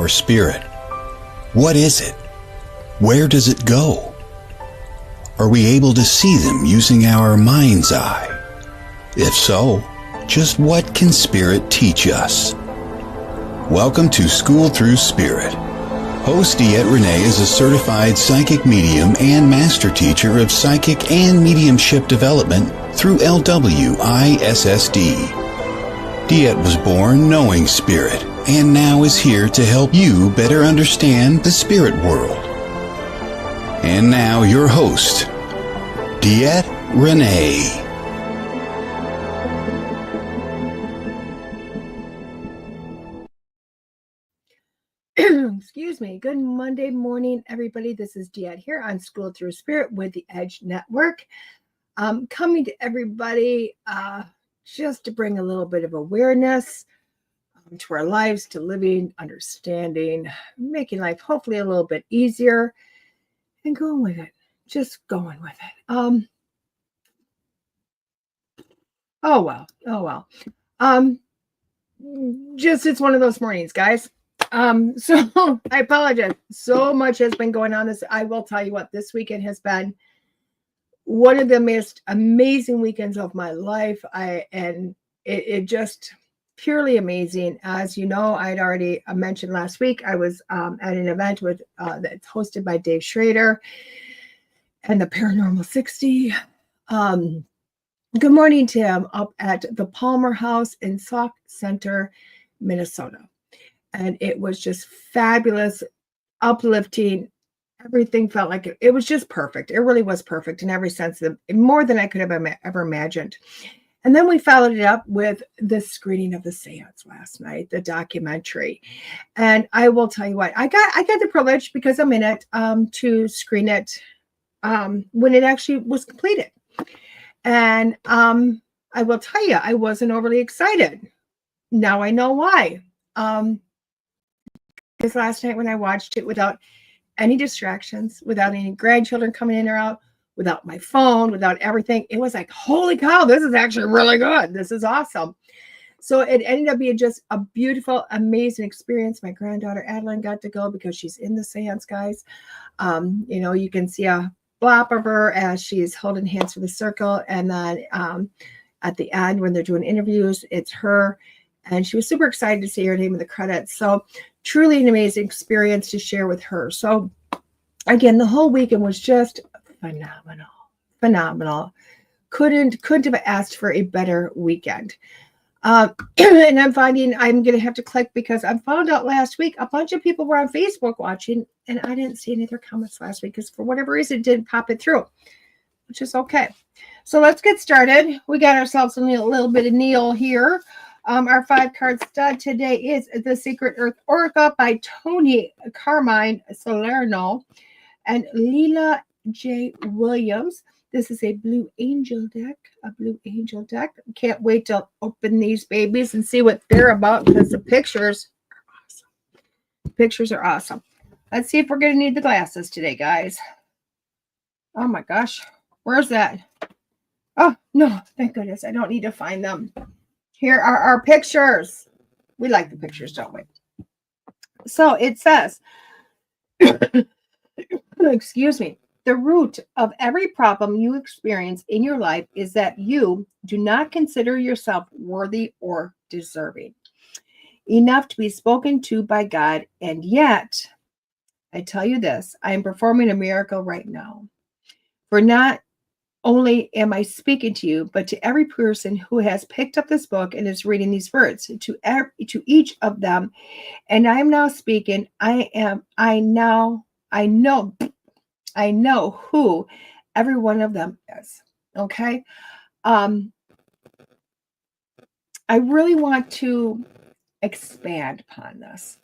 our spirit? What is it? Where does it go? Are we able to see them using our mind's eye? If so, just what can spirit teach us? Welcome to School Through Spirit. Host DeEtte Renee is a certified psychic medium and master teacher of psychic and mediumship development through LWISSD. DeEtte was born knowing spirit and now is here to help you better understand the spirit world. And now your host, DeEtte Renee. Excuse me. Good Monday morning, everybody. This is DeEtte here on School Through Spirit with the Edge Network. Coming to everybody just to bring a little bit of awareness to our lives, to living, understanding, making life hopefully a little bit easier, and going with it. Just going with it. Oh well. Just it's one of those mornings, guys. So I apologize. So much has been going on. I will tell you what, this weekend has been one of the most amazing weekends of my life. It just purely amazing. As you know, I'd already mentioned last week, I was at an event with that's hosted by Dave Schrader and the Paranormal 60. Good morning, Tim, up at the Palmer House in Sauk Center, Minnesota. And it was just fabulous, uplifting. Everything felt like it was just perfect. It really was perfect in every sense, more than I could have ever imagined. And then we followed it up with the screening of The Seance last night, the documentary. And I will tell you what, I got the privilege, because I'm in it, to screen it when it actually was completed. And I will tell you, I wasn't overly excited. Now I know why. Because last night when I watched it without any distractions, without any grandchildren coming in or out, without my phone, without everything, it was like, holy cow, this is actually really good. This is awesome. So it ended up being just a beautiful, amazing experience. My granddaughter Adeline got to go because she's in the seance, guys. You can see a blop of her as she's holding hands for the circle. And then at the end, when they're doing interviews, it's her. And she was super excited to see her name in the credits. So truly an amazing experience to share with her. So again, the whole weekend was just phenomenal. Couldn't have asked for a better weekend. And I'm finding I'm going to have to click, because I found out last week a bunch of people were on Facebook watching, and I didn't see any of their comments last week because for whatever reason it didn't pop it through, which is okay. So let's get started. We got ourselves a little bit of Neil here. Our 5-card stud today is The Secret Earth Oracle by Toni, Carmine, Salerno, and Leela J. Williams. This is a Blue Angel deck. Can't wait to open these babies and see what they're about, because the pictures are awesome. Pictures are awesome. Let's see if we're going to need the glasses today, guys. Oh my gosh. Where's that? Oh, no. Thank goodness. I don't need to find them. Here are our pictures. We like the pictures, don't we? So it says, excuse me, the root of every problem you experience in your life is that you do not consider yourself worthy or deserving enough to be spoken to by God. And yet, I tell you this, I am performing a miracle right now. For not only am I speaking to you, but to every person who has picked up this book and is reading these words, to each of them. And I am now speaking. I know who every one of them is. Okay. I really want to expand upon this.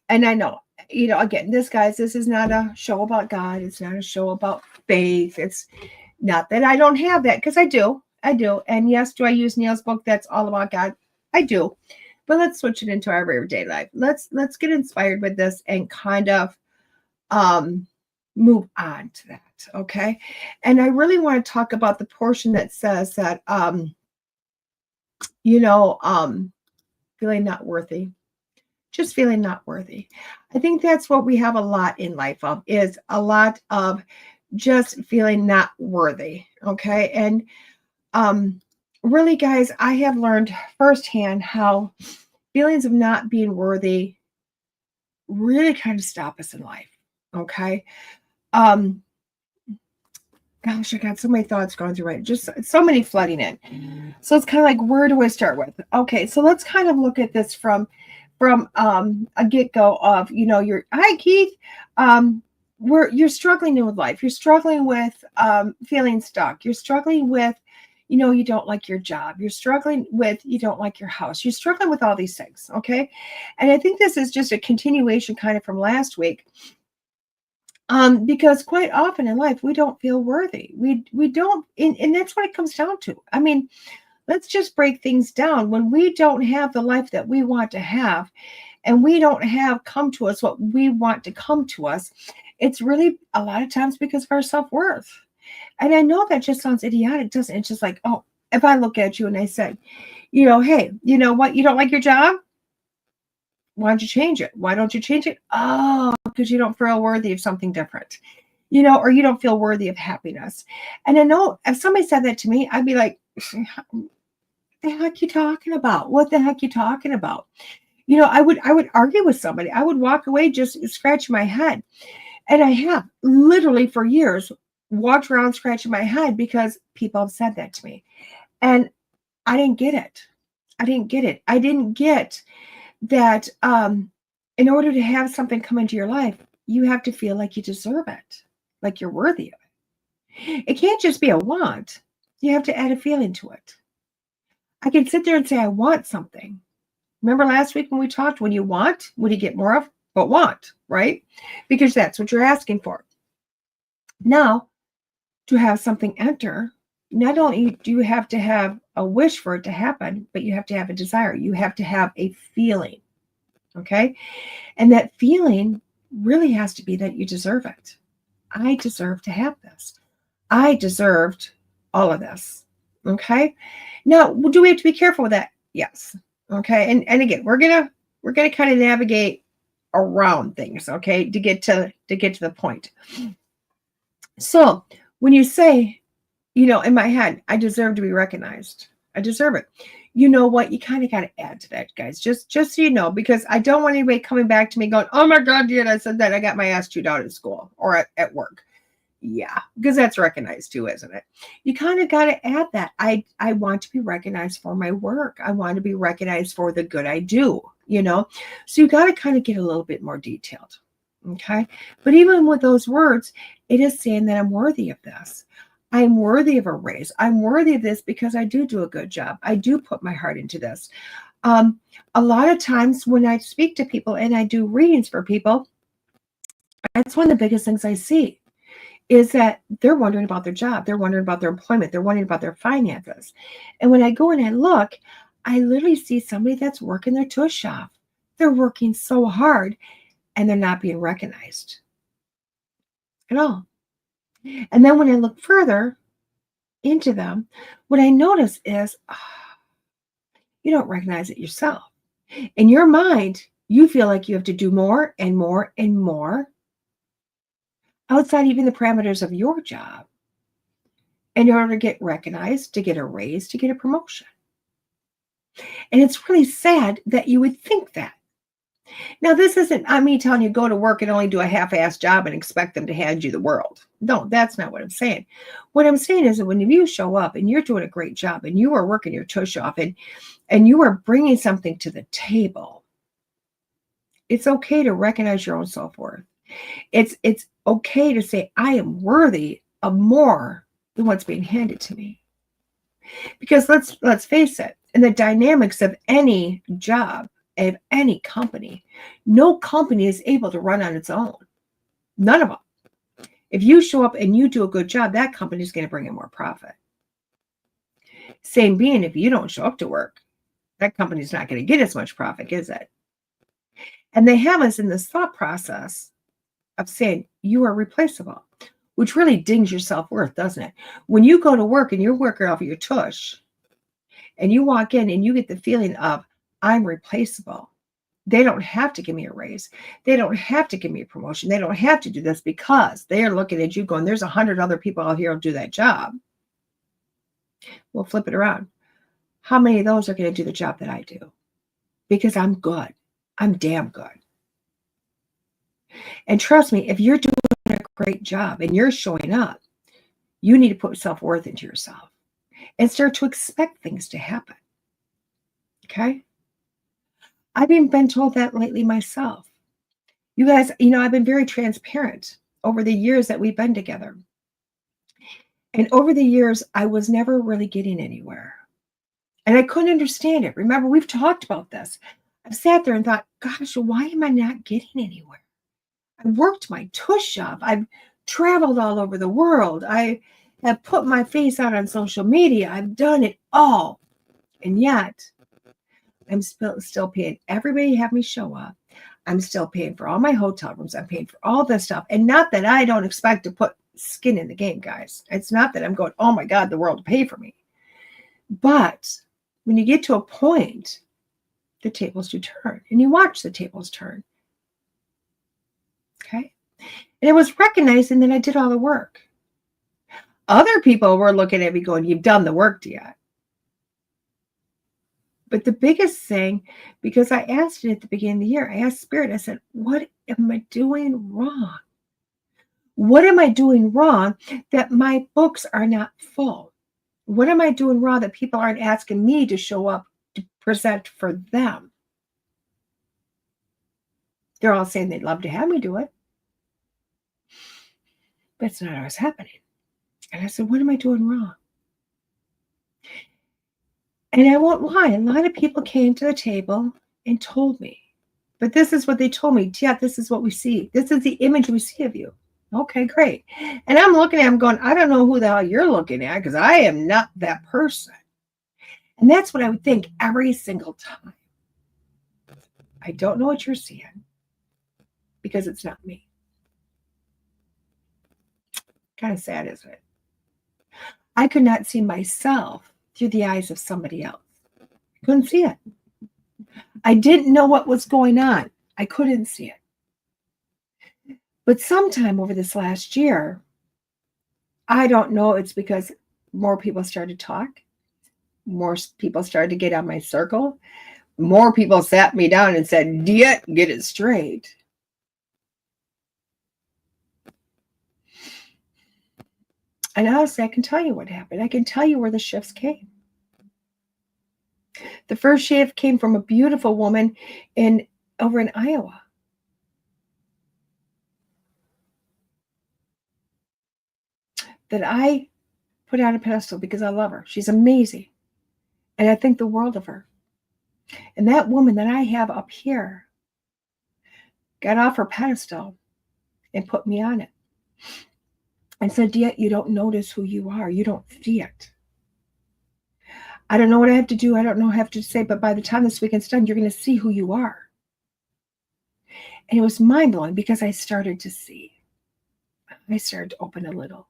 And I know, again, this is not a show about God. It's not a show about faith. It's not that I don't have that, because I do. And yes, do I use Neil's book that's all about God? I do. But let's switch it into our everyday life. Let's get inspired with this and kind of move on to that. Okay. And I really want to talk about the portion that says that feeling not worthy, just feeling not worthy. I think that's what we have a lot in life of, is a lot of just feeling not worthy. Okay. And really, guys, I have learned firsthand how feelings of not being worthy really kind of stop us in life. Okay. Um, Gosh, I got so many thoughts going through it. Just so many flooding in. So it's kind of like, where do I start with? Okay, so let's kind of look at this from a get-go of, you're, hi Keith. Where you're struggling with life. You're struggling with feeling stuck. You're struggling with, you don't like your job. You're struggling with, you don't like your house. You're struggling with all these things. Okay. And I think this is just a continuation kind of from last week. Because quite often in life, we don't feel worthy. We don't, and that's what it comes down to. I mean, let's just break things down. When we don't have the life that we want to have, and we don't have come to us what we want to come to us, it's really a lot of times because of our self-worth. And I know that just sounds idiotic, doesn't it? It's just like, oh, if I look at you and I said, hey, you know what? You don't like your job? Why don't you change it? Why don't you change it? Oh, because you don't feel worthy of something different, or you don't feel worthy of happiness. And I know if somebody said that to me, I'd be like, what the heck you talking about? What the heck you talking about? I would argue with somebody. I would walk away just scratching my head. And I have literally for years walked around scratching my head because people have said that to me. And I didn't get it. I didn't get that in order to have something come into your life, you have to feel like you deserve it, like you're worthy of it. It can't just be a want. You have to add a feeling to it. I can sit there and say, I want something. Remember last week when we talked, when you want, what do you get more of? But want, right? Because that's what you're asking for. Now, to have something enter, not only do you have to have a wish for it to happen, but you have to have a desire. You have to have a feeling. Okay. And that feeling really has to be that you deserve it. I deserve to have this. I deserved all of this. Okay. Now, do we have to be careful with that? Yes. Okay. And again, we're gonna kind of navigate around things, okay, to get to the point. So when you say, in my head, I deserve to be recognized. I deserve it. You know what? You kind of got to add to that, guys. Just so you know, because I don't want anybody coming back to me going, oh my God, DeEtte, I said that. I got my ass chewed out at school or at work. Yeah, because that's recognized too, isn't it? You kind of got to add that. I want to be recognized for my work. I want to be recognized for the good I do, So you got to kind of get a little bit more detailed. Okay. But even with those words, it is saying that I'm worthy of this. I'm worthy of a raise. I'm worthy of this because I do a good job. I do put my heart into this. A lot of times when I speak to people and I do readings for people, that's one of the biggest things I see is that they're wondering about their job. They're wondering about their employment. They're wondering about their finances. And when I go and I look, I literally see somebody that's working their tush off. They're working so hard and they're not being recognized at all. And then when I look further into them, what I notice is you don't recognize it yourself. In your mind, you feel like you have to do more and more and more outside even the parameters of your job in order to get recognized, to get a raise, to get a promotion. And it's really sad that you would think that. Now, this isn't me telling you go to work and only do a half-assed job and expect them to hand you the world. No, that's not what I'm saying. What I'm saying is that when you show up and you're doing a great job and you are working your tush off and you are bringing something to the table, it's okay to recognize your own self-worth. It's okay to say, I am worthy of more than what's being handed to me. Because let's face it, in the dynamics of any job, of any company, no company is able to run on its own. None of them. If you show up and you do a good job, that company is going to bring in more profit. Same being, if you don't show up to work, that company is not going to get as much profit, is it? And they have us in this thought process of saying you are replaceable, which really dings your self-worth, doesn't it? When you go to work and you're working off of your tush and you walk in and you get the feeling of I'm replaceable, They don't have to give me a raise. They don't have to give me a promotion. They don't have to do this because they are looking at you going, there's 100 other people out here who'll do that job. We'll flip it around. How many of those are going to do the job that I do? Because I'm good. I'm damn good. And trust me, if you're doing a great job and you're showing up, you need to put self-worth into yourself and start to expect things to happen. Okay? I've even been told that lately myself. You guys, I've been very transparent over the years that we've been together. And over the years, I was never really getting anywhere. And I couldn't understand it. Remember, we've talked about this. I've sat there and thought, gosh, why am I not getting anywhere? I've worked my tush off. I've traveled all over the world. I have put my face out on social media. I've done it all. And yet, I'm still paying everybody to have me show up. I'm still paying for all my hotel rooms. I'm paying for all this stuff. And not that I don't expect to put skin in the game, guys. It's not that I'm going, oh my God, the world will pay for me. But when you get to a point, the tables do turn. And you watch the tables turn. Okay? And it was recognizing that I did all the work. Other people were looking at me going, you've done the work, DeEtte. But the biggest thing, because I asked it at the beginning of the year, I asked Spirit, I said, what am I doing wrong? What am I doing wrong that my books are not full? What am I doing wrong that people aren't asking me to show up to present for them? They're all saying they'd love to have me do it. But it's not always happening. And I said, what am I doing wrong? And I won't lie, a lot of people came to the table and told me. But this is what they told me. Yeah, this is what we see. This is the image we see of you. Okay, great. And I'm looking at them going, I don't know who the hell you're looking at because I am not that person. And that's what I would think every single time. I don't know what you're seeing because it's not me. Kind of sad, isn't it? I could not see myself through the eyes of somebody else. I couldn't see it. I didn't know what was going on. I couldn't see it. But sometime over this last year, I don't know, it's because more people started to talk. More people started to get on my circle. More people sat me down and said, DeEtte, get it straight. And honestly, I can tell you what happened. I can tell you where the shifts came. The first shift came from a beautiful woman over in Iowa. That I put on a pedestal because I love her. She's amazing. And I think the world of her. And that woman that I have up here got off her pedestal and put me on it. And said, DeEtte, you don't notice who you are. You don't see it. I don't know what I have to do. I don't know what I have to say. But by the time this weekend's done, you're going to see who you are. And it was mind-blowing because I started to see. I started to open a little.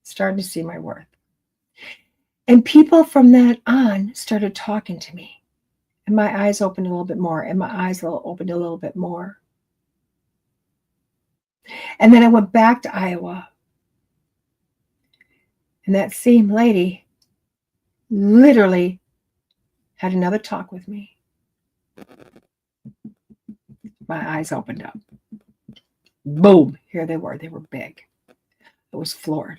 Started to see my worth. And people from that on started talking to me. And my eyes opened a little bit more. And my eyes opened a little bit more. And then I went back to Iowa. And that same lady literally had another talk with me. My eyes opened up. Boom. Here they were. They were big. I was floored.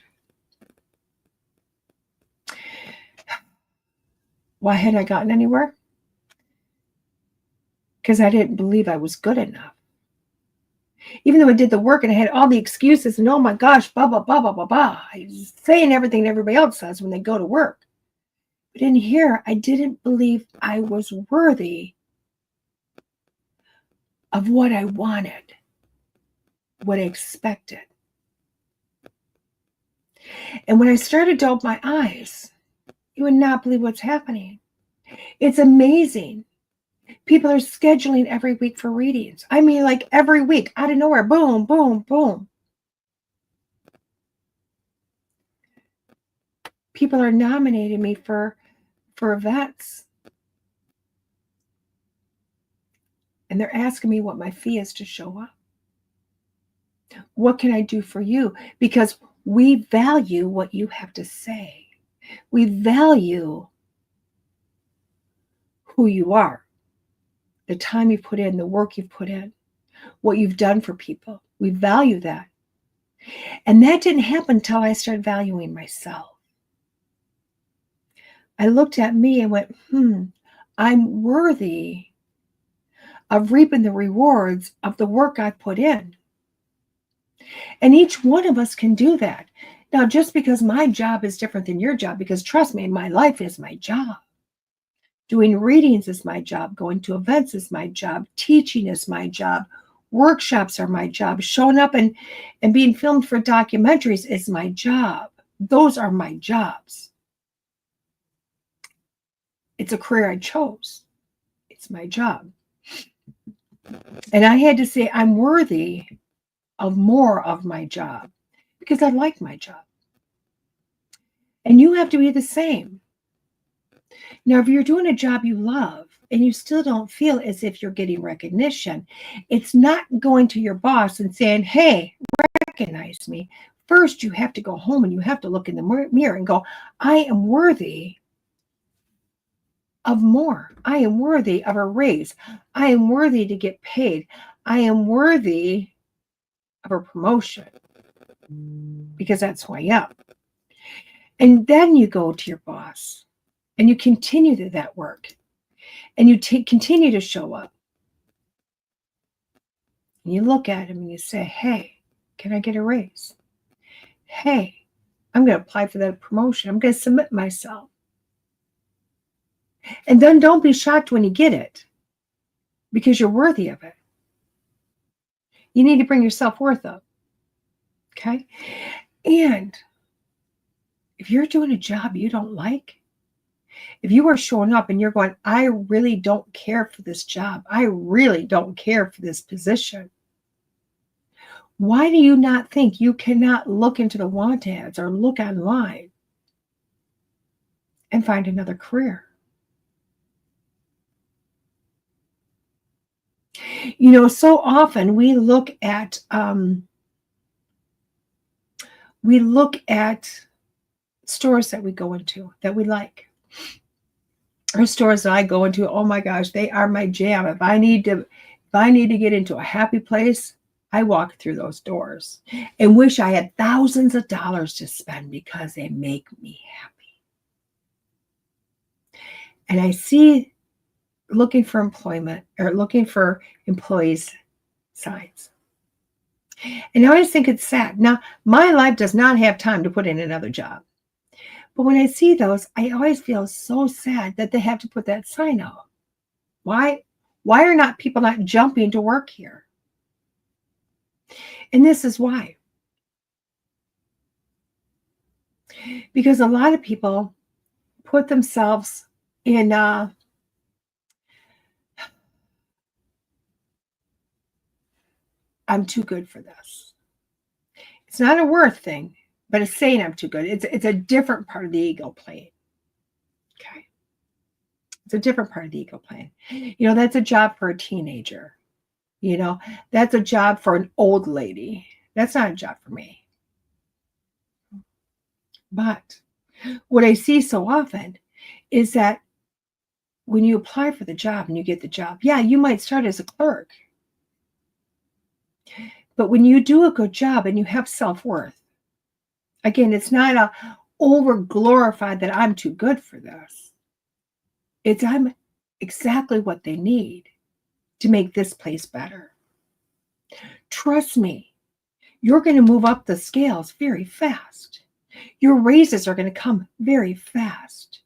Why hadn't I gotten anywhere? Because I didn't believe I was good enough. Even though I did the work and I had all the excuses and oh my gosh, blah, blah, blah, blah, blah, blah. I was saying everything that everybody else says when they go to work. But in here, I didn't believe I was worthy of what I wanted, what I expected. And when I started to open my eyes, you would not believe what's happening. It's amazing. People are scheduling every week for readings. I mean, like every week, out of nowhere, boom, boom, boom. People are nominating me for events. And they're asking me what my fee is to show up. What can I do for you? Because we value what you have to say. We value who you are, the time you've put in, the work you've put in, what you've done for people. We value that. And that didn't happen until I started valuing myself. I looked at me and went, I'm worthy of reaping the rewards of the work I put in. And each one of us can do that. Now, just because my job is different than your job, because trust me, my life is my job. Doing readings is my job. Going to events is my job. Teaching is my job. Workshops are my job. Showing up and being filmed for documentaries is my job. Those are my jobs. It's a career I chose. It's my job. And I had to say, I'm worthy of more of my job because I like my job. And you have to be the same. Now, if you're doing a job you love and you still don't feel as if you're getting recognition, it's not going to your boss and saying, hey, recognize me. First, you have to go home and you have to look in the mirror and go, I am worthy of more. I am worthy of a raise. I am worthy to get paid. I am worthy of a promotion because that's who I am. And then you go to your boss and you continue that work and you continue to show up. And you look at him and you say, hey, can I get a raise? Hey, I'm going to apply for that promotion. I'm going to submit myself. And then don't be shocked when you get it because you're worthy of it. You need to bring your self-worth up. Okay? And if you're doing a job you don't like, if you are showing up and you're going, I really don't care for this job. I really don't care for this position. Why do you not think you cannot look into the want ads or look online and find another career? You know, so often we look at stores that we go into that we like, or stores that I go into. Oh my gosh, they are my jam. If I need to get into a happy place, I walk through those doors and wish I had thousands of dollars to spend because they make me happy. And I see looking for employment or looking for employees signs. And I always think it's sad. Now, my life does not have time to put in another job. But when I see those, I always feel so sad that they have to put that sign out. Why are not people not jumping to work here? And this is why. Because a lot of people put themselves in I'm too good for this. It's not a worth thing, but it's saying I'm too good. It's a different part of the ego plane. Okay. It's a different part of the ego plane. You know, that's a job for a teenager. You know, that's a job for an old lady. That's not a job for me. But what I see so often is that when you apply for the job and you get the job, yeah, you might start as a clerk. But when you do a good job and you have self-worth, again, it's not over glorified that I'm too good for this. It's I'm exactly what they need to make this place better. Trust me, you're going to move up the scales very fast. Your raises are going to come very fast.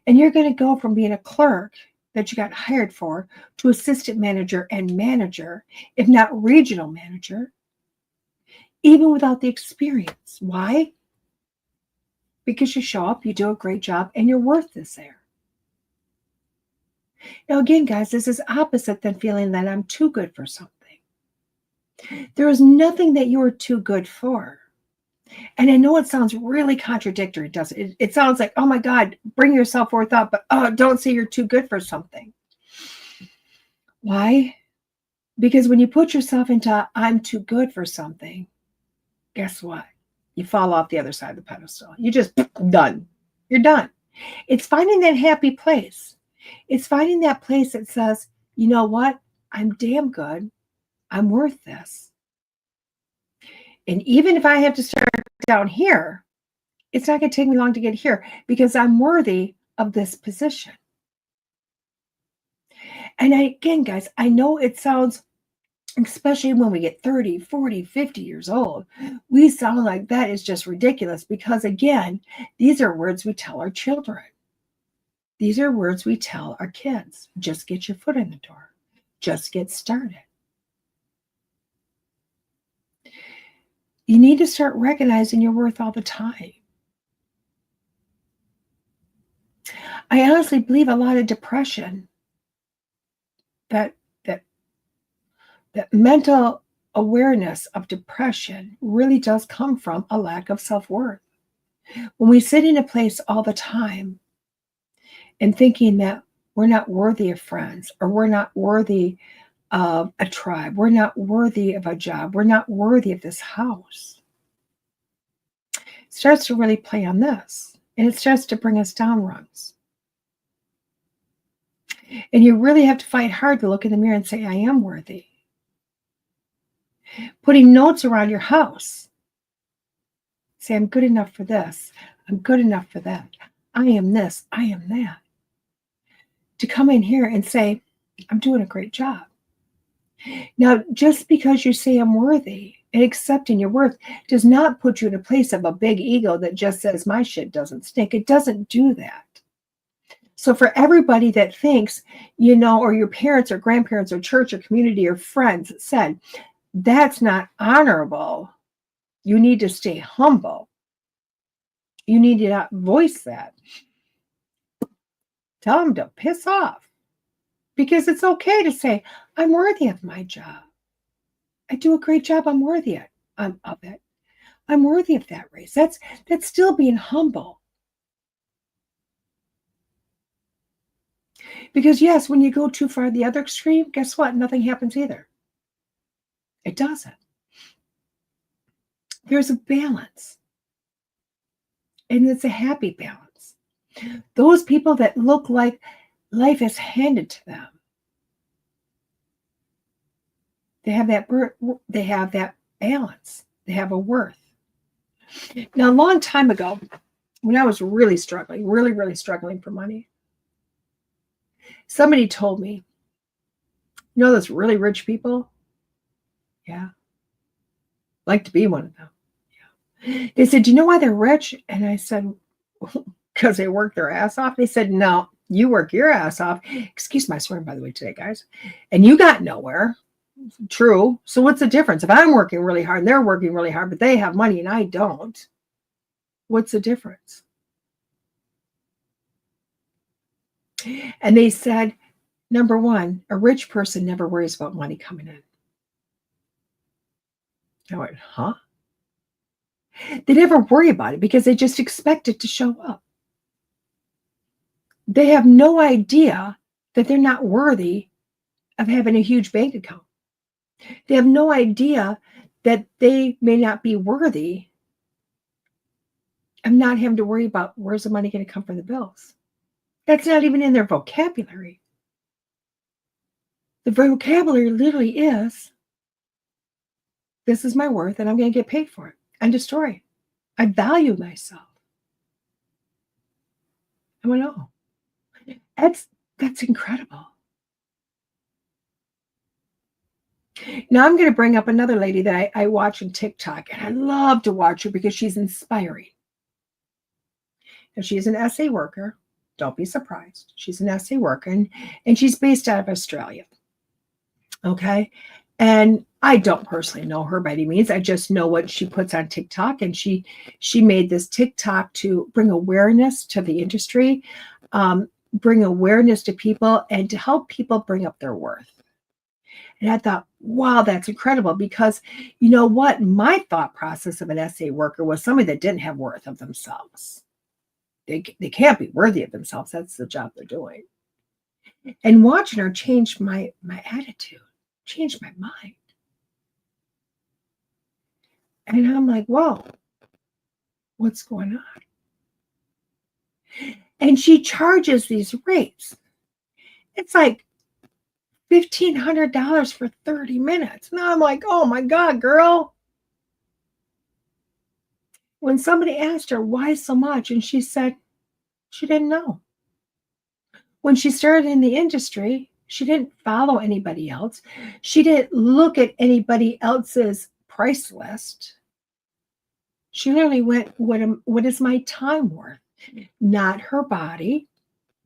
And you're going to go from being a clerk that you got hired for to assistant manager and manager, if not regional manager, even without the experience. Why? Because you show up, you do a great job, and your worth is there. Now, again, guys, this is opposite than feeling that I'm too good for something. There is nothing that you're too good for. And I know it sounds really contradictory, doesn't it? It sounds like, oh my God, bring your self-worth up, but don't say you're too good for something. Why? Because when you put yourself into I'm too good for something, guess what? You fall off the other side of the pedestal. You just done. You're done. It's finding that happy place. It's finding that place that says, you know what? I'm damn good. I'm worth this. And even if I have to start down here, it's not going to take me long to get here because I'm worthy of this position. And again, guys, I know it sounds, especially when we get 30, 40, 50 years old, we sound like that is just ridiculous because, again, these are words we tell our children. These are words we tell our kids. Just get your foot in the door. Just get started. You need to start recognizing your worth all the time. I honestly believe a lot of depression, that mental awareness of depression really does come from a lack of self-worth. When we sit in a place all the time and thinking that we're not worthy of friends, or we're not worthy of a tribe, we're not worthy of a job, we're not worthy of this house, it starts to really play on this, and it starts to bring us down rungs. And you really have to fight hard to look in the mirror and say, I am worthy. Putting notes around your house. Say, I'm good enough for this. I'm good enough for that. I am this. I am that. To come in here and say, I'm doing a great job. Now, just because you say I'm worthy and accepting your worth does not put you in a place of a big ego that just says my shit doesn't stink. It doesn't do that. So for everybody that thinks, or your parents or grandparents or church or community or friends said, that's not honorable, you need to stay humble. You need to not voice that. Tell them to piss off. Because it's okay to say, I'm worthy of my job. I do a great job. I'm worthy of it. I'm worthy of that raise. That's still being humble. Because yes, when you go too far the other extreme, guess what? Nothing happens either. It doesn't. There's a balance. And it's a happy balance. Those people that look like life is handed to them, they have that balance. They have a worth. Now, a long time ago, when I was really struggling, really struggling for money, somebody told me, those really rich people? Yeah. Like to be one of them. Yeah. They said, do you know why they're rich? And I said, because they work their ass off. They said, no, you work your ass off. Excuse my swearing, by the way, today, guys. And you got nowhere. True. So what's the difference? If I'm working really hard and they're working really hard, but they have money and I don't, what's the difference? And they said, number one, a rich person never worries about money coming in. I went, huh? They never worry about it because they just expect it to show up. They have no idea that they're not worthy of having a huge bank account. They have no idea that they may not be worthy of not having to worry about where's the money going to come from the bills. That's not even in their vocabulary. The vocabulary literally is, this is my worth and I'm going to get paid for it. End of story. I value myself. I went, oh, that's incredible. Now I'm going to bring up another lady that I watch on TikTok, and I love to watch her because she's inspiring. And she's an essay worker. Don't be surprised. She's an essay worker, and she's based out of Australia. Okay. And I don't personally know her by any means. I just know what she puts on TikTok, and she made this TikTok to bring awareness to the industry, bring awareness to people, and to help people bring up their worth. And I thought, wow, that's incredible, because you know what? My thought process of an essay worker was somebody that didn't have worth of themselves. They can't be worthy of themselves. That's the job they're doing. And watching her changed my attitude. changed my mind. And I'm like, whoa, what's going on? And she charges these rates. It's like $1,500 for 30 minutes. Now I'm like, oh my God, girl. When somebody asked her why so much, and she said she didn't know. When she started in the industry, she didn't follow anybody else. She didn't look at anybody else's price list. She literally went, what is my time worth? Not her body,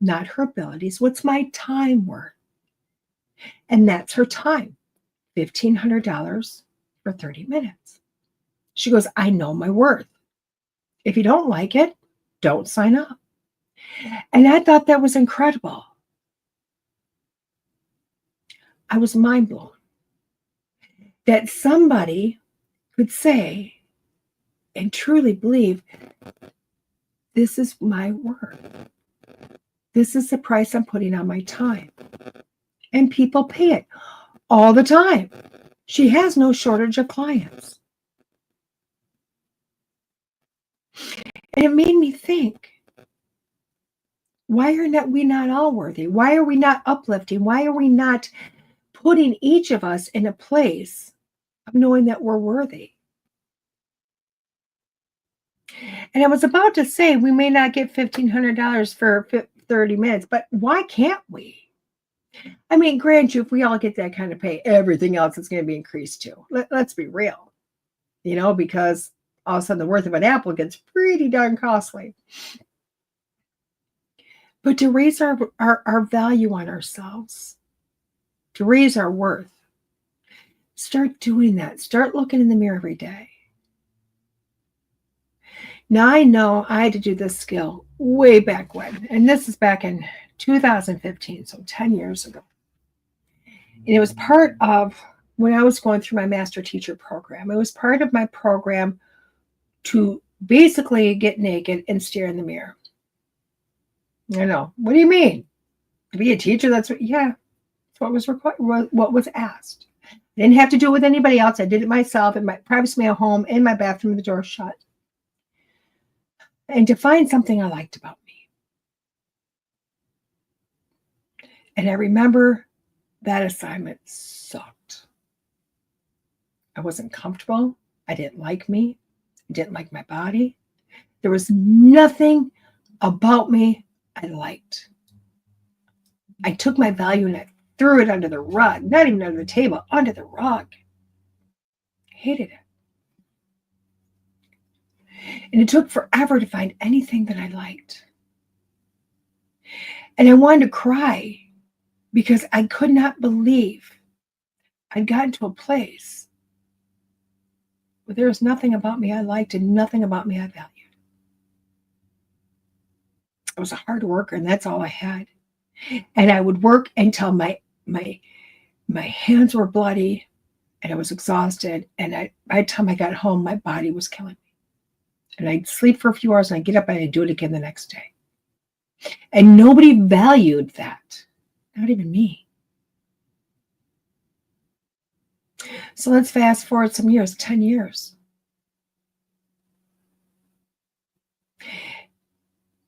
not her abilities. What's my time worth? And that's her time, $1,500 for 30 minutes. She goes, I know my worth. If you don't like it, don't sign up. And I thought that was incredible. I was mind blown that somebody could say and truly believe, this is my worth. This is the price I'm putting on my time. And people pay it all the time. She has no shortage of clients. And it made me think, why are we not all worthy? Why are we not uplifting? Why are we not putting each of us in a place of knowing that we're worthy? And I was about to say, we may not get $1,500 for 30 minutes, but why can't we? I mean, grant you, if we all get that kind of pay, everything else is going to be increased too. Let's be real, because all of a sudden the worth of an apple gets pretty darn costly. But to raise our value on ourselves, to raise our worth, start doing that. Start looking in the mirror every day. Now, I know I had to do this skill way back when, and this is back in 2015, so 10 years ago. And it was part of when I was going through my master teacher program. It was part of my program to basically get naked and stare in the mirror. I know. What do you mean? To be a teacher? That's what was required, what was asked. I didn't have to do it with anybody else. I did it myself in my privacy of my home, in my bathroom, the door shut. And to find something I liked about me. And I remember that assignment sucked. I wasn't comfortable. I didn't like me. I didn't like my body. There was nothing about me I liked. I took my value and I threw it under the rug, not even under the table, under the rug. I hated it. And it took forever to find anything that I liked. And I wanted to cry because I could not believe I'd gotten to a place where there was nothing about me I liked and nothing about me I valued. I was a hard worker, and that's all I had. And I would work until my hands were bloody and I was exhausted. And by the time I got home, my body was killing me. And I'd sleep for a few hours and I'd get up and I'd do it again the next day. And nobody valued that. Not even me. So let's fast forward some years, 10 years.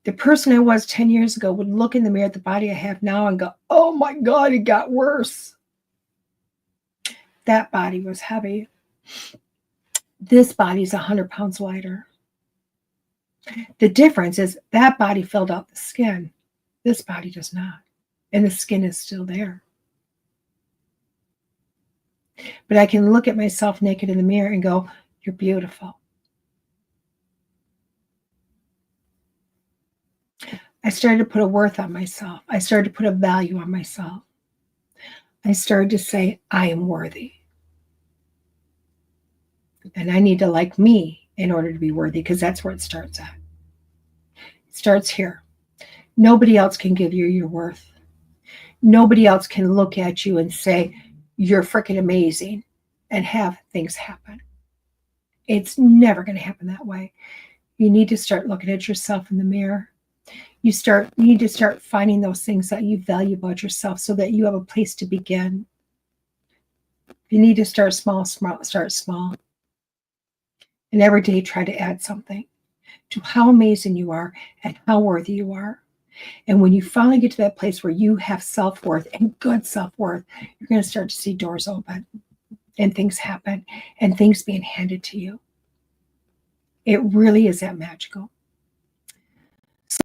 The person I was 10 years ago would look in the mirror at the body I have now and go, oh my God, it got worse. That body was heavy. This body's 100 pounds lighter. The difference is that body filled out the skin. This body does not. And the skin is still there. But I can look at myself naked in the mirror and go, you're beautiful. I started to put a worth on myself. I started to put a value on myself. I started to say, I am worthy. And I need to like me in order to be worthy, because that's where it starts at. It starts here. Nobody else can give you your worth. Nobody else can look at you and say, you're freaking amazing, and have things happen. It's never going to happen that way. You need to start looking at yourself in the mirror. You need to start finding those things that you value about yourself so that you have a place to begin. You need to start small, start small. And every day try to add something to how amazing you are and how worthy you are. And when you finally get to that place where you have self-worth and good self-worth, you're going to start to see doors open and things happen and things being handed to you. It really is that magical.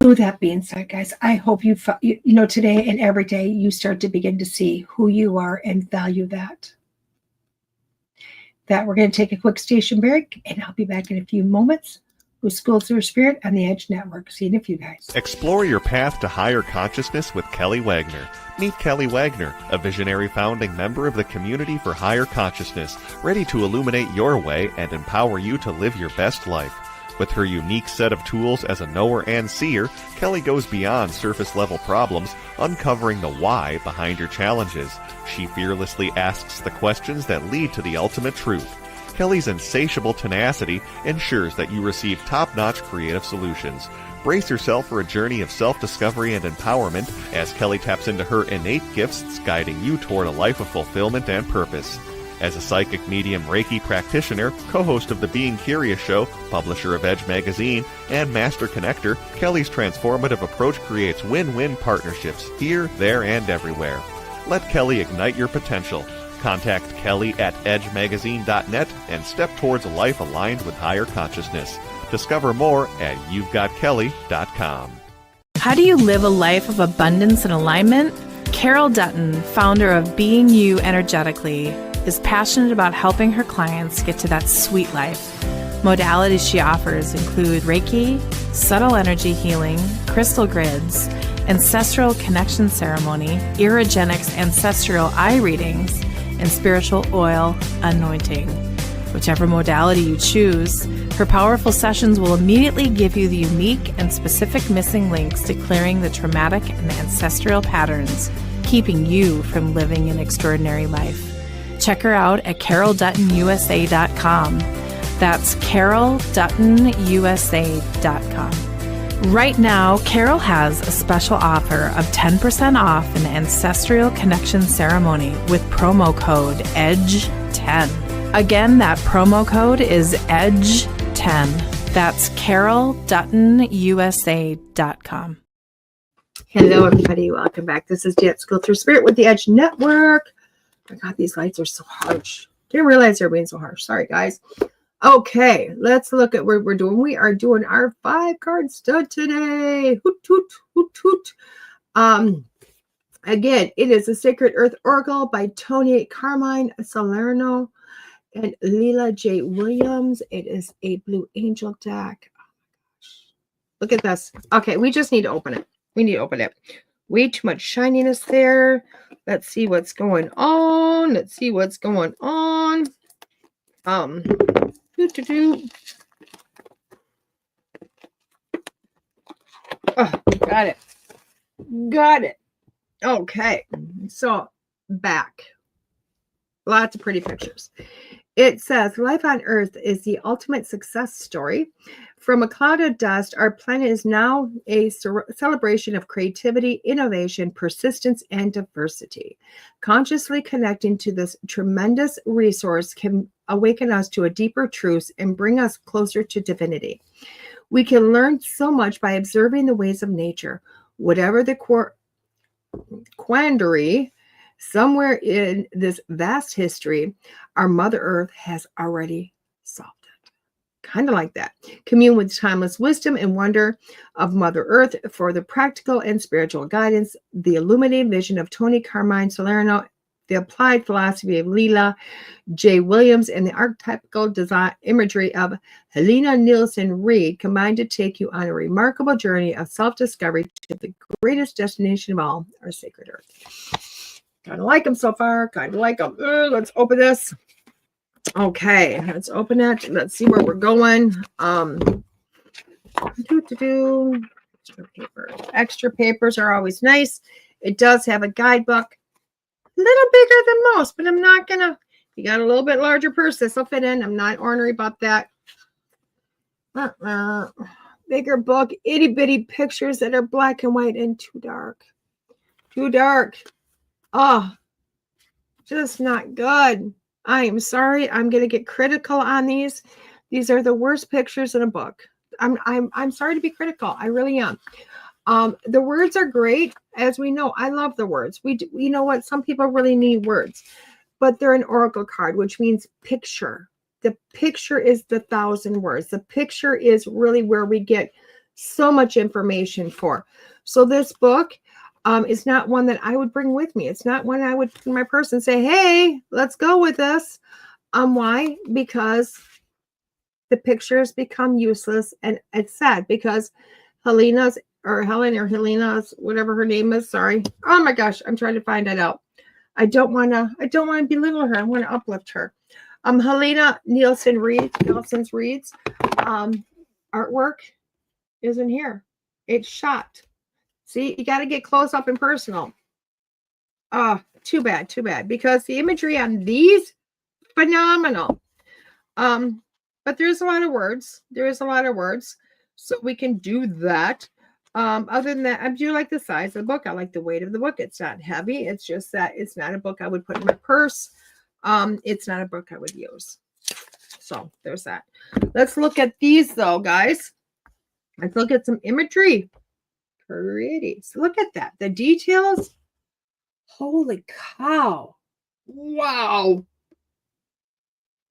So that being said, guys, I hope you know, today and every day you start to begin to see who you are and value that. We're going to take a quick station break, and I'll be back in a few moments with School Through Spirit on the Edge Network. See you in a few, guys. Explore your path to higher consciousness with Kelly Wagner. Meet Kelly Wagner, a visionary founding member of the Community for Higher Consciousness, ready to illuminate your way and empower you to live your best life. With her unique set of tools as a knower and seer, Kelly goes beyond surface-level problems, uncovering the why behind your challenges. She fearlessly asks the questions that lead to the ultimate truth. Kelly's insatiable tenacity ensures that you receive top-notch creative solutions. Brace yourself for a journey of self-discovery and empowerment as Kelly taps into her innate gifts, guiding you toward a life of fulfillment and purpose. As a psychic medium Reiki practitioner, co-host of The Being Curious Show, publisher of Edge Magazine, and master connector, Kelly's transformative approach creates win-win partnerships here, there, and everywhere. Let Kelly ignite your potential. Contact Kelly at edgemagazine.net and step towards a life aligned with higher consciousness. Discover more at youvegotkelly.com. How do you live a life of abundance and alignment? Carol Dutton, founder of Being You Energetically, is passionate about helping her clients get to that sweet life. Modalities she offers include Reiki, subtle energy healing, crystal grids, ancestral connection ceremony, Irogenics ancestral eye readings, and spiritual oil anointing. Whichever modality you choose, her powerful sessions will immediately give you the unique and specific missing links to clearing the traumatic and ancestral patterns, keeping you from living an extraordinary life. Check her out at carolduttonusa.com. That's carolduttonusa.com. Right now, Carol has a special offer of 10% off an ancestral connection ceremony with promo code EDGE10. Again, that promo code is EDGE10. That's carolduttonusa.com. Hello, everybody. Welcome back. This is DeEtte School Through Spirit with the Edge Network. Oh my God, these lights are so harsh. Didn't realize they're being so harsh. Sorry, guys. Okay, let's look at what we're doing. We are doing our 5-card stud today. Hoot, hoot, hoot, hoot. Again, it is a Sacred Earth Oracle by Toni, Carmine, Salerno, and Leela J. Williams. It is a Blue Angel deck. Oh my gosh. Look at this. Okay, we just need to open it. We need to open it. Way too much shininess there. Let's see what's going on. Let's see what's going on. Oh, got it. Got it. Okay. So back. Lots of pretty pictures. It says, life on Earth is the ultimate success story. From a cloud of dust, our planet is now a celebration of creativity, innovation, persistence, and diversity. Consciously connecting to this tremendous resource can awaken us to a deeper truth and bring us closer to divinity. We can learn so much by observing the ways of nature. Whatever the quandary, somewhere in this vast history, our Mother Earth has already solved it. Kind of like that. Commune with timeless wisdom and wonder of Mother Earth for the practical and spiritual guidance, the illuminating vision of Toni, Carmine, Salerno, the applied philosophy of Leela J. Williams, and the archetypical design imagery of Helena Nielsen Reed combined to take you on a remarkable journey of self-discovery to the greatest destination of all, our sacred Earth. Kind of like them so far. Kind of like them. Let's open this. Okay, let's open it. Let's see where we're going. Extra papers are always nice. It does have a guidebook. A little bigger than most, but I'm not gonna. You got a little bit larger purse. This will fit in. I'm not ornery about that. Bigger book. Itty bitty pictures that are black and white and too dark. Too dark. Oh, just not good. I am sorry. I'm going to get critical on these. These are the worst pictures in a book. I'm sorry to be critical. I really am. The words are great. As we know, I love the words. You know what? Some people really need words, but they're an oracle card, which means picture. The picture is the 1,000 words. The picture is really where we get so much information for. So this book is not one that I would bring with me. It's not one I would put in my purse and say, hey, let's go with this. Why? Because the pictures become useless, and it's sad because Helena's, whatever her name is, sorry. Oh my gosh, I'm trying to find that out. I don't want to belittle her. I want to uplift her. Helena Nielsen's Reads artwork isn't here. It's shot. See, you got to get close up and personal. Too bad, because the imagery on these, phenomenal. But there's a lot of words. There is a lot of words. So we can do that. Other than that, I do like the size of the book. I like the weight of the book. It's not heavy. It's just that it's not a book I would put in my purse. It's not a book I would use. So there's that. Let's look at these though, guys. Let's look at some imagery. Pretty. So look at that. The details. Holy cow. Wow.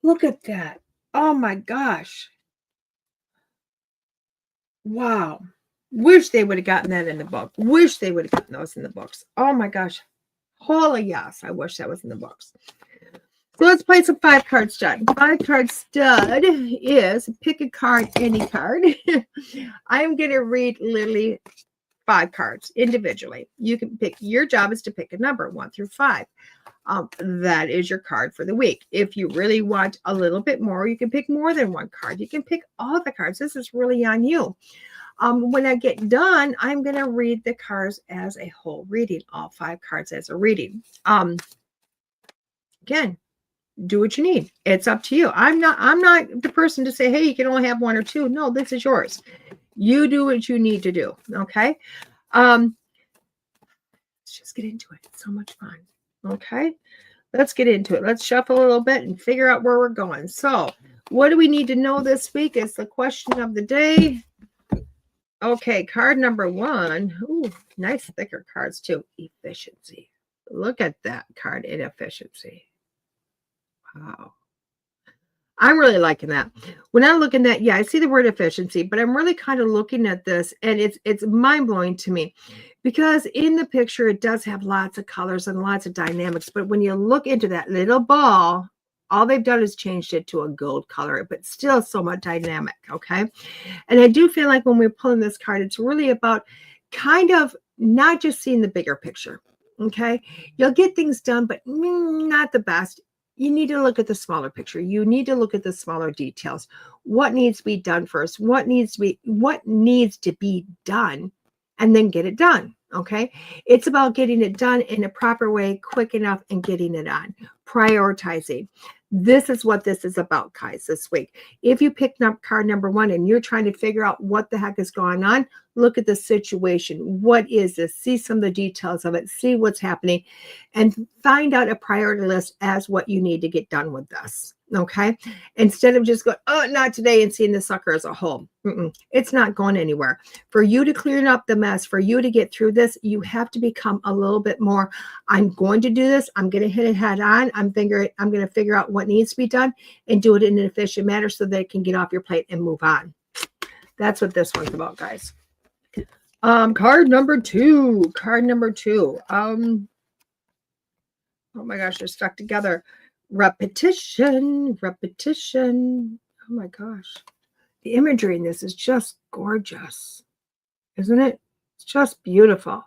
Look at that. Oh my gosh. Wow. Wish they would have gotten that in the book. Wish they would have gotten those in the books. Oh my gosh. Holy yes. I wish that was in the books. So let's play some 5-card stud. 5-card stud is pick a card, any card. I'm going to read literally 5 cards individually. You can pick, your job is to pick a number 1 through 5. That is your card for the week. If you really want a little bit more, you can pick more than 1 card. You can pick all the cards. This is really on you. When I get done, I'm going to read the cards as a whole reading, all 5 cards as a reading. Again, do what you need. It's up to you. I'm not the person to say, hey, you can only have 1 or 2. No, this is yours. You do what you need to do. Okay. Let's just get into it. It's so much fun. Okay. Let's get into it. Let's shuffle a little bit and figure out where we're going. So what do we need to know this week is the question of the day. Okay. Card number 1. Ooh, nice thicker cards too. Efficiency. Look at that card, inefficiency. Wow. I'm really liking that. When I'm looking at, I see the word efficiency, but I'm really kind of looking at this, and it's mind-blowing to me because in the picture, it does have lots of colors and lots of dynamics. But when you look into that little ball, all they've done is changed it to a gold color, but still so much dynamic. Okay. And I do feel like when we're pulling this card, it's really about kind of not just seeing the bigger picture. Okay. You'll get things done, but not the best. You need to look at the smaller picture. You need to look at the smaller details. What needs to be done first? What needs to be done, and then get it done. Okay. It's about getting it done in a proper way, quick enough, and getting it on. Prioritizing. This is what this is about, guys, this week. If you picked up card number 1 and you're trying to figure out what the heck is going on, look at the situation. What is this? See some of the details of it. See what's happening and find out a priority list as what you need to get done with this. Okay. Instead of just going, oh, not today, and seeing the sucker as a whole. It's not going anywhere. For you to clear up the mess, for you to get through this, you have to become a little bit more, I'm going to do this. I'm going to hit it head on. I'm going to figure out what needs to be done and do it in an efficient manner so that it can get off your plate and move on. That's what this one's about, guys. Card number 2. Oh my gosh, they're stuck together. Repetition. Oh my gosh. The imagery in this is just gorgeous. Isn't it? It's just beautiful.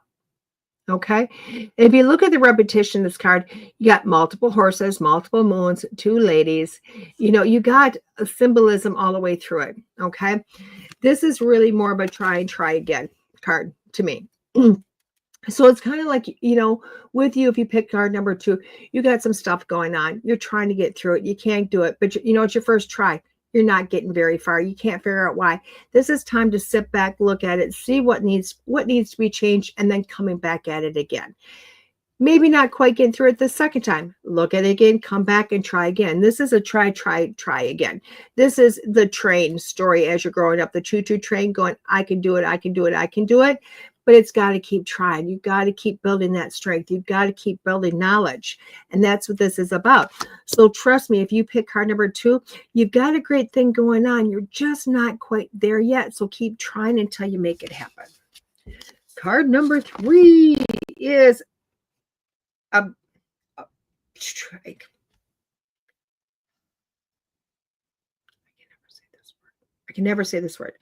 Okay. If you look at the repetition of this card, you got multiple horses, multiple moons, 2 ladies. You got a symbolism all the way through it. Okay. This is really more of a try again card to me. So it's kind of like, with you, if you pick card number 2, you got some stuff going on. You're trying to get through it. You can't do it, but it's your first try. You're not getting very far. You can't figure out why. This is time to sit back, look at it, see what needs to be changed, and then coming back at it again. Maybe not quite getting through it the second time. Look at it again, come back and try again. This is a try again. This is the train story as you're growing up, the choo-choo train going, I can do it, I can do it, I can do it. But it's got to keep trying. You've got to keep building that strength. You've got to keep building knowledge. And that's what this is about. So trust me, if you pick card number 2, you've got a great thing going on. You're just not quite there yet. So keep trying until you make it happen. Card number 3 is a strike. I can never say this word.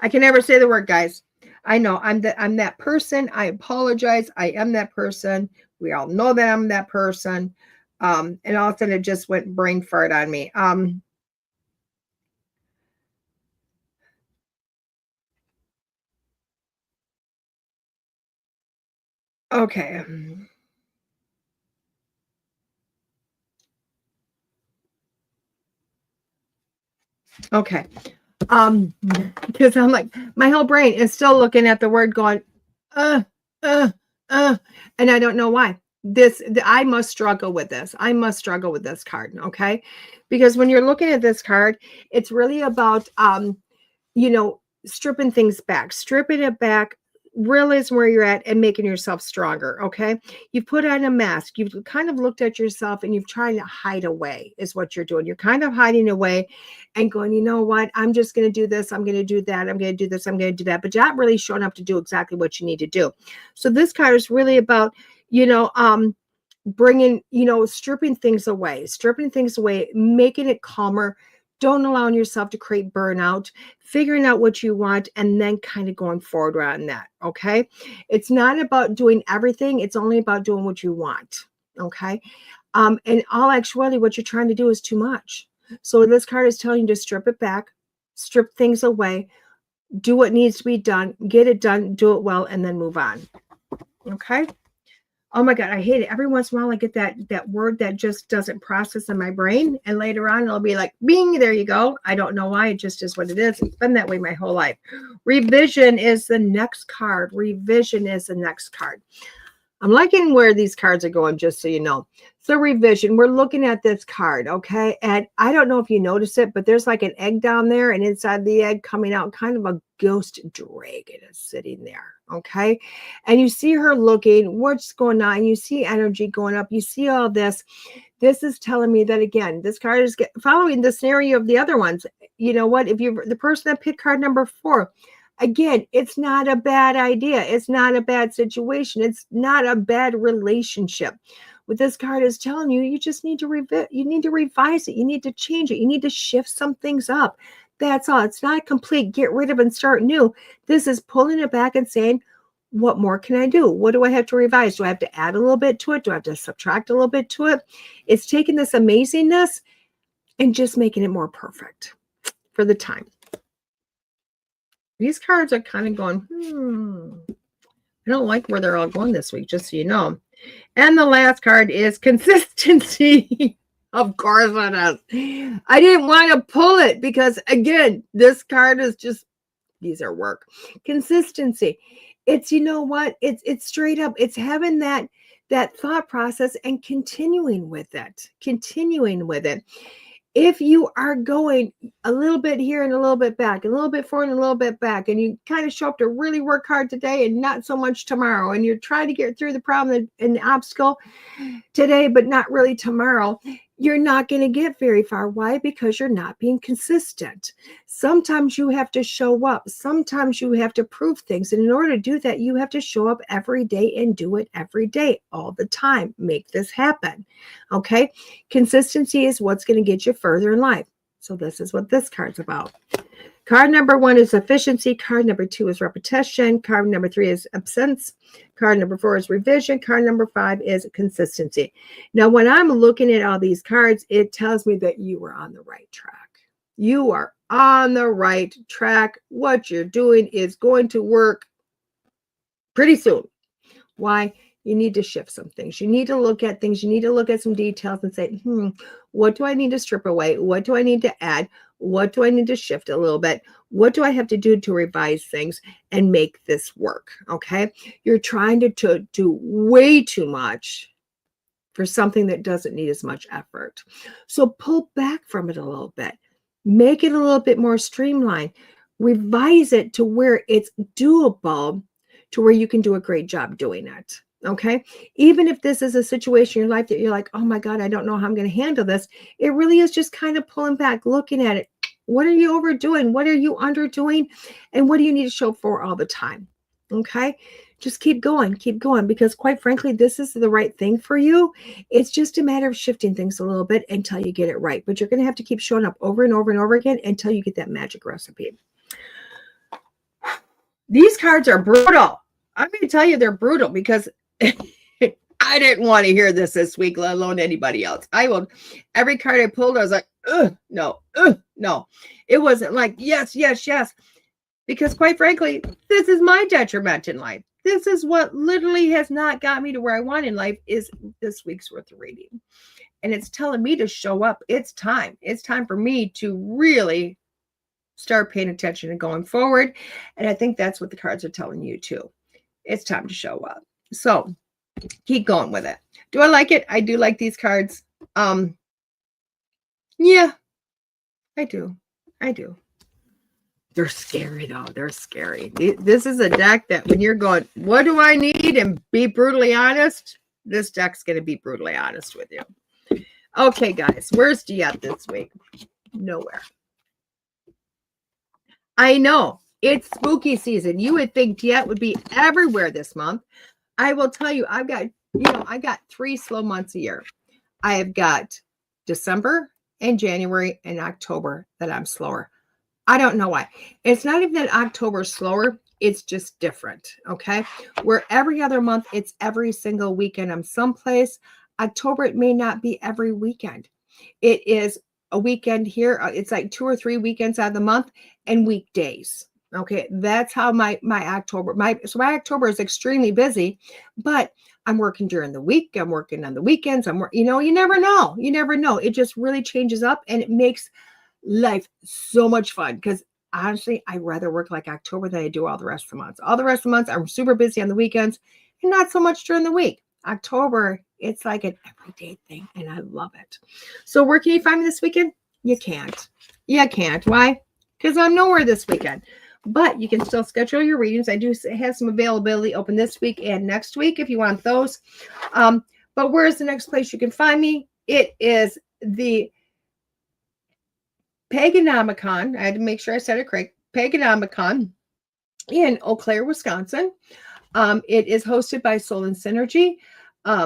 I can never say the word, guys. I know I'm that person. I apologize. I am that person. We all know that I'm that person. And all of a sudden it just went brain fart on me. Okay. Okay. Because I'm like, my whole brain is still looking at the word going, and I don't know why. I must struggle with this. I must struggle with this card, okay? Because when you're looking at this card, it's really about, stripping things back, stripping it back, realize where you're at and making yourself stronger, okay? You've put on a mask. You've kind of looked at yourself and you've tried to hide away is what you're doing. You're kind of hiding away and going, you know what? I'm just going to do this. I'm going to do that. I'm going to do this. I'm going to do that. But you're not really showing up to do exactly what you need to do. So this card is really about, bringing, stripping things away, making it calmer. Don't allow yourself to create burnout, figuring out what you want, and then kind of going forward on that, okay? It's not about doing everything. It's only about doing what you want, okay? In all actuality, what you're trying to do is too much. So this card is telling you to strip it back, strip things away, do what needs to be done, get it done, do it well, and then move on, okay? Oh my God, I hate it. Every once in a while I get that word that just doesn't process in my brain. And later on it'll be like, bing, there you go. I don't know why. It just is what it is. It's been that way my whole life. Revision is the next card. Revision is the next card. I'm liking where these cards are going, just so you know. So revision, we're looking at this card, okay? And I don't know if you notice it, but there's like an egg down there, and inside the egg coming out, kind of a ghost dragon is sitting there, okay? And you see her looking, what's going on? You see energy going up. You see all this. This is telling me that, again, this card is following the scenario of the other ones. You know what? If you're the person that picked card number 4, again, it's not a bad idea. It's not a bad situation. It's not a bad relationship. What this card is telling you, you just need to revise it. You need to change it. You need to shift some things up. That's all. It's not a complete get rid of and start new. This is pulling it back and saying, what more can I do? What do I have to revise? Do I have to add a little bit to it? Do I have to subtract a little bit to it? It's taking this amazingness and just making it more perfect for the time. These cards are kind of going, I don't like where they're all going this week, just so you know. And the last card is consistency. Of course it is. I didn't want to pull it because, again, this card is just, these are work. Consistency. It's, you know what? It's straight up. It's having that thought process and continuing with it. If you are going a little bit here and a little bit back, a little bit forward and a little bit back, and you kind of show up to really work hard today and not so much tomorrow, and you're trying to get through the problem and the obstacle today, but not really tomorrow, you're not going to get very far. Why? Because you're not being consistent. Sometimes you have to show up. Sometimes you have to prove things. And in order to do that, you have to show up every day and do it every day, all the time. Make this happen. Okay? Consistency is what's going to get you further in life. So this is what this card's about. Card number 1 is efficiency. Card number 2 is repetition. Card number 3 is absence. Card number 4 is revision. Card number 5 is consistency. Now, when I'm looking at all these cards, it tells me that you are on the right track. You are on the right track. What you're doing is going to work pretty soon. Why? You need to shift some things. You need to look at things. You need to look at some details and say, what do I need to strip away? What do I need to add? What do I need to shift a little bit? What do I have to do to revise things and make this work? Okay. You're trying to do way too much for something that doesn't need as much effort. So pull back from it a little bit. Make it a little bit more streamlined. Revise it to where it's doable, to where you can do a great job doing it. Okay. Even if this is a situation in your life that you're like, oh my God, I don't know how I'm going to handle this. It really is just kind of pulling back, looking at it. What are you overdoing? What are you underdoing? And what do you need to show for all the time? Okay. Just keep going, because quite frankly, this is the right thing for you. It's just a matter of shifting things a little bit until you get it right. But you're going to have to keep showing up over and over and over again until you get that magic recipe. These cards are brutal. I'm going to tell you they're brutal because I didn't want to hear this week, let alone anybody else. Every card I pulled, I was like, no. It wasn't like, yes. Because quite frankly, this is my detriment in life. This is what literally has not got me to where I want in life, is this week's worth of reading. And it's telling me to show up. It's time. It's time for me to really start paying attention and going forward. And I think that's what the cards are telling you too. It's time to show up. So keep going with it. Do I like it? I do like these cards. Yeah, I do. They're scary though. They're scary. This is a deck that when you're going, what do I need? And be brutally honest, this deck's going to be brutally honest with you. Okay, guys, where's DeEtte this week? Nowhere. I know it's spooky season. You would think DeEtte would be everywhere this month. I will tell you, I got 3 slow months a year. I have got December and January and October that I'm slower. I don't know why. It's not even that October is slower. It's just different. Okay. Where every other month, it's every single weekend I'm someplace. October, it may not be every weekend. It is a weekend here. It's like 2 or 3 weekends out of the month and weekdays. Okay. That's how my October, my October is extremely busy, but I'm working during the week. I'm working on the weekends. You never know. It just really changes up and it makes life so much fun, because honestly, I'd rather work like October than I do all the rest of the months. All the rest of the months, I'm super busy on the weekends and not so much during the week. October, it's like an everyday thing, and I love it. So where can you find me this weekend? You can't. Why? Because I'm nowhere this weekend. But you can still schedule your readings. I do have some availability open this week and next week if you want those. But where's the next place you can find me? It is the Paganomicon. I had to make sure I said it correct. Paganomicon in Eau Claire, Wisconsin. It is hosted by Soul and Synergy,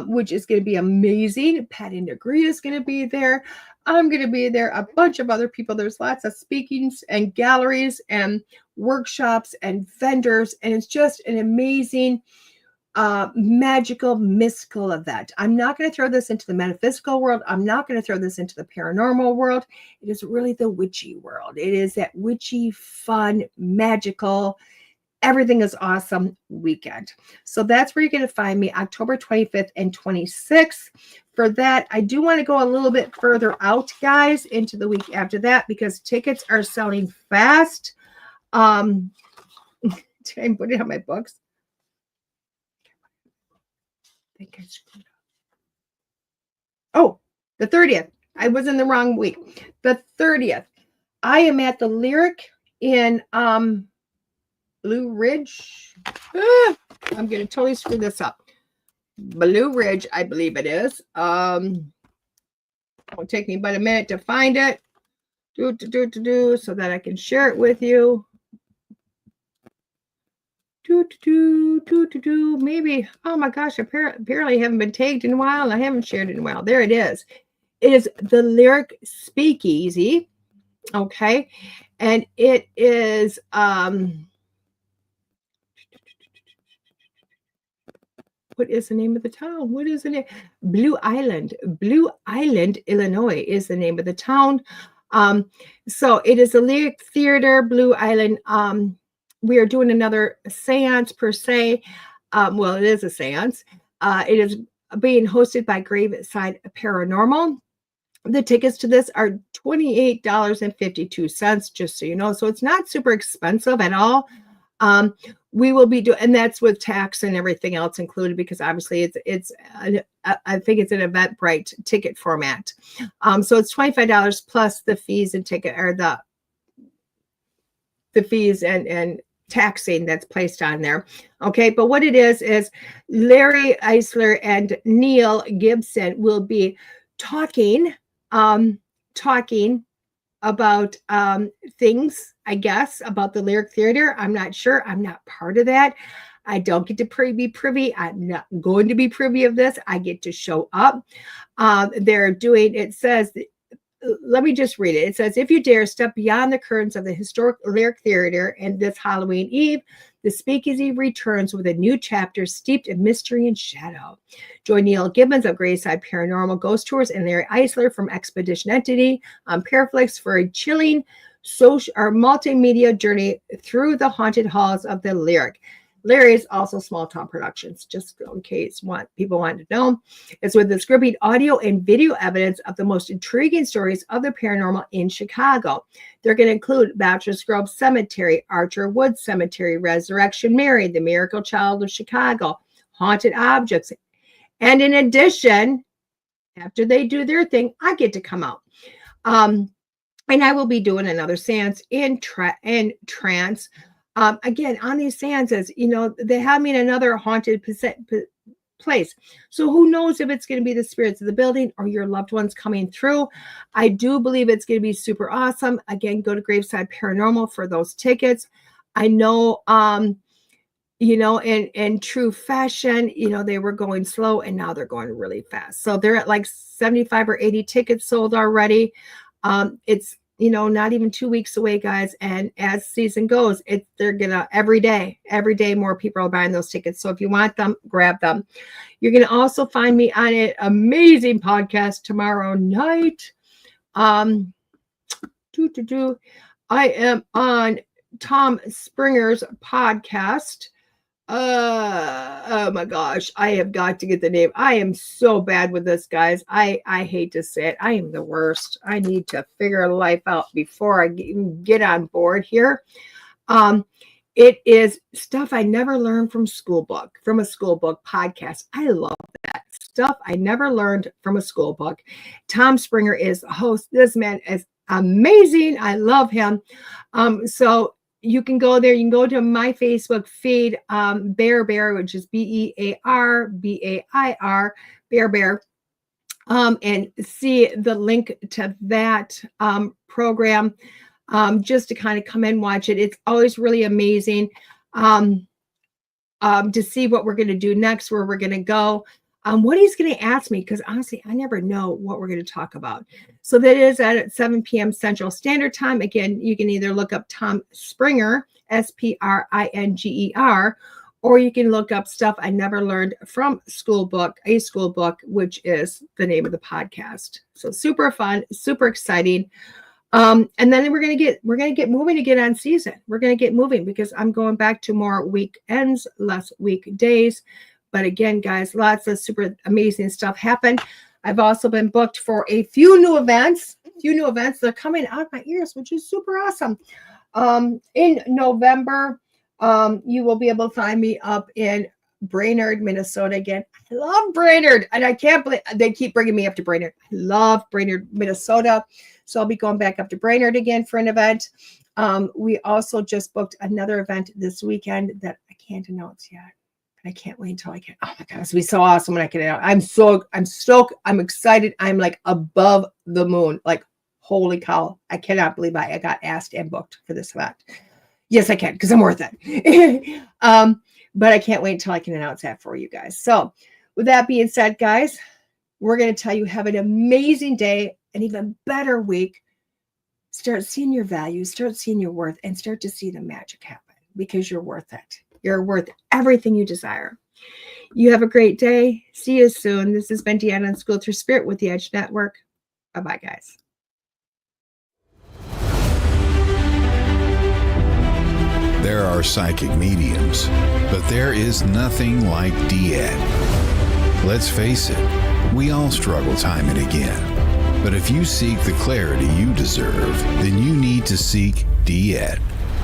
which is going to be amazing. Patty Negree is going to be there. I'm going to be there. A bunch of other people. There's lots of speakings and galleries and workshops and vendors. And it's just an amazing magical, mystical event. I'm not going to throw this into the metaphysical world. I'm not going to throw this into the paranormal world. It is really the witchy world. It is that witchy, fun, magical, everything is awesome weekend. So that's where you're going to find me October 25th and 26th. For that, I do want to go a little bit further out, guys, into the week after that, because tickets are selling fast. Did I put it on my books? I think I screwed up. Oh, the 30th. I was in the wrong week. The 30th. I am at the Lyric in Blue Ridge. I'm going to totally screw this up. Blue Ridge, I believe it is. It'll take me about a minute to find it. So that I can share it with you. Maybe. Oh my gosh, apparently I haven't been tagged in a while. I haven't shared it in a while. There it is. It is the Lyric Speakeasy. Okay. And it is what is the name of the town? What is the name? Blue Island. Blue Island, Illinois is the name of the town. So it is a Lyric Theater, Blue Island. We are doing another seance per se. Well, it is a seance. It is being hosted by Graveside Paranormal. The tickets to this are $28.52, just so you know. So it's not super expensive at all. We will be doing, and that's with tax and everything else included, because obviously I think it's an Eventbrite ticket format. So it's $25 plus the fees and ticket, or the fees and taxing that's placed on there. Okay, but what it is Larry Eisler and Neil Gibson will be talking about things, I guess, about the Lyric Theater. I'm not sure. I'm not part of that. I don't get to be privy. I'm not going to be privy of this. I get to show up. They're doing, it says, let me just read it. It says, if you dare step beyond the curtains of the historic Lyric Theater, and this Halloween Eve, the Speakeasy returns with a new chapter steeped in mystery and shadow. Join Neil Gibbons of Grayside Paranormal Ghost Tours and Larry Eisler from Expedition Entity on Paraflix for a chilling social or multimedia journey through the haunted halls of the Lyric. Larry is also Small Town Productions, just in case people want to know. It's with this gripping audio and video evidence of the most intriguing stories of the paranormal in Chicago. They're going to include Bachelor's Grove Cemetery, Archer Woods Cemetery, Resurrection Mary, the Miracle Child of Chicago, Haunted Objects. And in addition, after they do their thing, I get to come out. And I will be doing another seance in trance. Again, on these seances, they have me in another haunted place. So who knows if it's going to be the spirits of the building or your loved ones coming through. I do believe it's going to be super awesome. Again, go to Graveside Paranormal for those tickets. I know, in true fashion, they were going slow and now they're going really fast. So they're at like 75 or 80 tickets sold already. It's not even 2 weeks away, guys. And as season goes, they're gonna every day more people are buying those tickets. So if you want them, grab them. You're gonna also find me on an amazing podcast tomorrow night. I am on Tom Springer's podcast. Oh my gosh, I have got to get the name. I am so bad with this, guys. I hate to say it. I am the worst. I need to figure life out before I get on board here. It is Stuff I Never Learned from a school book podcast. I love that. Stuff I Never Learned from a School Book. Tom Springer is the host. This man is amazing. I love him. So you can go there. You can go to my Facebook feed, Bear, which is BEAR, Bear, and see the link to that program, just to kind of come and watch it. It's always really amazing to see what we're going to do next, where we're going to go. What he's going to ask me, because honestly, I never know what we're going to talk about. So that is at 7 p.m. Central Standard Time. Again, you can either look up Tom Springer, SPRINGER, or you can look up Stuff I Never Learned from a School Book, which is the name of the podcast. So super fun, super exciting. And then we're going to get moving again on season. We're going to get moving because I'm going back to more weekends, less weekdays. But again, guys, lots of super amazing stuff happened. I've also been booked for a few new events. They're coming out of my ears, which is super awesome. In November, you will be able to find me up in Brainerd, Minnesota again. I love Brainerd, and I can't believe they keep bringing me up to Brainerd. I love Brainerd, Minnesota. So I'll be going back up to Brainerd again for an event. We also just booked another event this weekend that I can't announce yet. I can't wait until I can. Oh my God, it's gonna be so awesome when I get it out. I'm stoked. I'm excited. I'm like above the moon. Like, holy cow. I cannot believe I got asked and booked for this event. Yes, I can, because I'm worth it. But I can't wait until I can announce that for you guys. So with that being said, guys, we're going to tell you have an amazing day, an even better week. Start seeing your value, start seeing your worth, and start to see the magic happen, because you're worth it. You're worth everything you desire. You have a great day. See you soon. This has been DeEtte on School Through Spirit with the Edge Network. Bye-bye, guys. There are psychic mediums, but there is nothing like DeEtte. Let's face it, we all struggle time and again. But if you seek the clarity you deserve, then you need to seek DeEtte.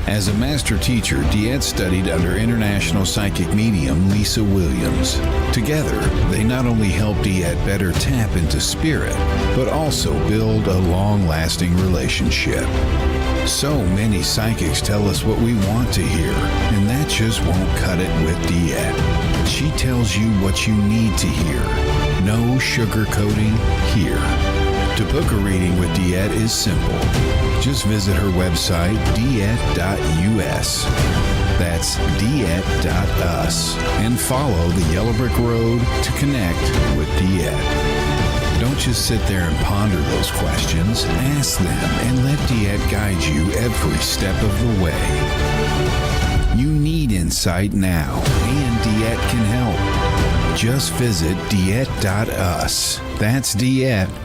As a master teacher, DeEtte studied under international psychic medium Lisa Williams. Together, they not only help DeEtte better tap into spirit, but also build a long-lasting relationship. So many psychics tell us what we want to hear, and that just won't cut it with DeEtte. She tells you what you need to hear. No sugarcoating here. To book a reading with DeEtte is simple. Just visit her website, DeEtte.us. That's DeEtte.us. And follow the Yellow Brick Road to connect with DeEtte. Don't just sit there and ponder those questions. Ask them and let DeEtte guide you every step of the way. You need insight now, and DeEtte can help. Just visit DeEtte.us. That's DeEtte.us.